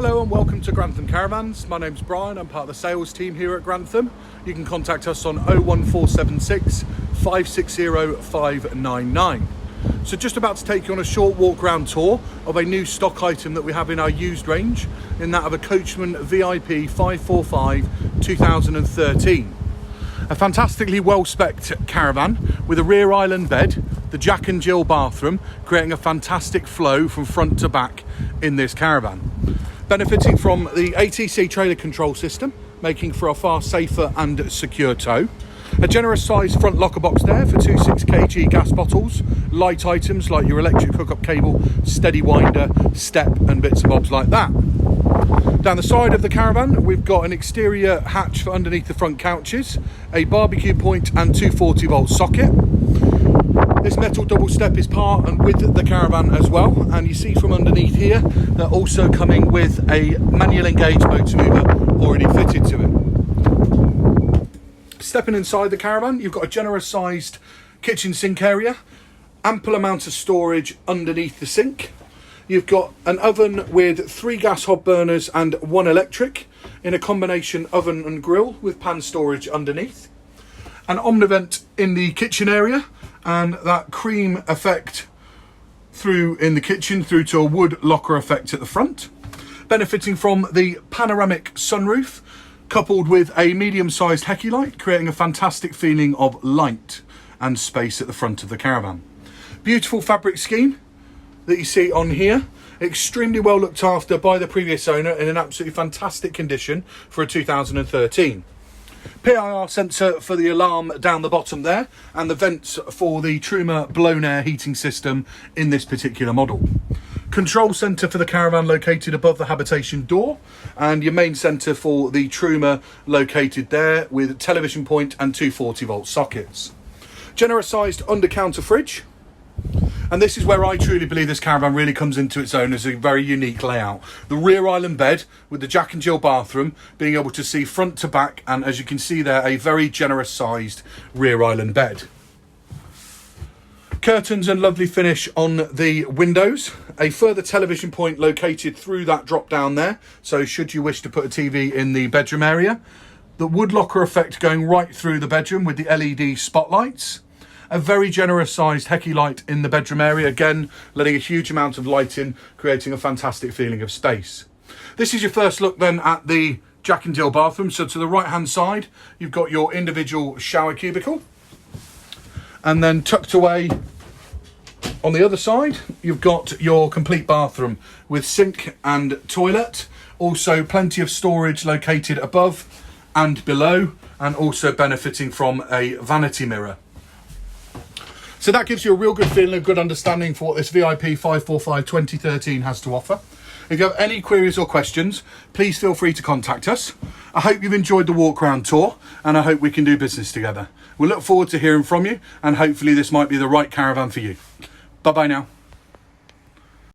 Hello and welcome to Grantham Caravans. My name's Brian, I'm part of the sales team here at Grantham. You can contact us on 01476 560 599. So just about to take you on a short walk around tour of a new stock item that we have in our used range, in that of a Coachman VIP 545 2013. A fantastically well-spec'd caravan with a rear island bed, the Jack and Jill bathroom, creating a fantastic flow from front to back in this caravan. Benefiting from the ATC trailer control system, making for a far safer and secure tow. A generous sized front locker box there for 26 kg gas bottles, light items like your electric hookup cable, steady winder, step and bits and bobs like that. Down the side of the caravan, we've got an exterior hatch for underneath the front couches, a barbecue point and 240 volt socket. This metal double step is part and with the caravan as well, and you see from underneath here, they're also coming with a manual engage motor mover already fitted to it. Stepping inside the caravan, you've got a generous sized kitchen sink area, ample amount of storage underneath the sink. You've got an oven with 3 gas hob burners and 1 electric in a combination oven and grill with pan storage underneath. An omnivent in the kitchen area and that cream effect through in the kitchen through to a wood locker effect at the front. Benefiting from the panoramic sunroof coupled with a medium-sized Hecky light, creating a fantastic feeling of light and space at the front of the caravan. Beautiful fabric scheme that you see on here, extremely well looked after by the previous owner in an absolutely fantastic condition for a 2013. PIR sensor for the alarm down the bottom there, and the vents for the Truma blown air heating system in this particular model. Control centre for the caravan located above the habitation door, and your main centre for the Truma located there with television point and 240 volt sockets. Generous sized under counter fridge. And this is where I truly believe this caravan really comes into its own as a very unique layout. The rear island bed with the Jack and Jill bathroom, being able to see front to back, and as you can see there, a very generous sized rear island bed. Curtains and lovely finish on the windows. A further television point located through that drop down there, so should you wish to put a TV in the bedroom area. The wood locker effect going right through the bedroom with the LED spotlights. A very generous sized Hecky light in the bedroom area, again letting a huge amount of light in, creating a fantastic feeling of space. This is your first look then at the Jack and Jill bathroom. So to the right hand side you've got your individual shower cubicle, and then tucked away on the other side you've got your complete bathroom with sink and toilet. Also plenty of storage located above and below, and also benefiting from a vanity mirror. So that gives you a real good feeling, a good understanding for what this VIP 545 2013 has to offer. If you have any queries or questions, please feel free to contact us. I hope you've enjoyed the walk around tour, and I hope we can do business together. We look forward to hearing from you, and hopefully this might be the right caravan for you. Bye bye now.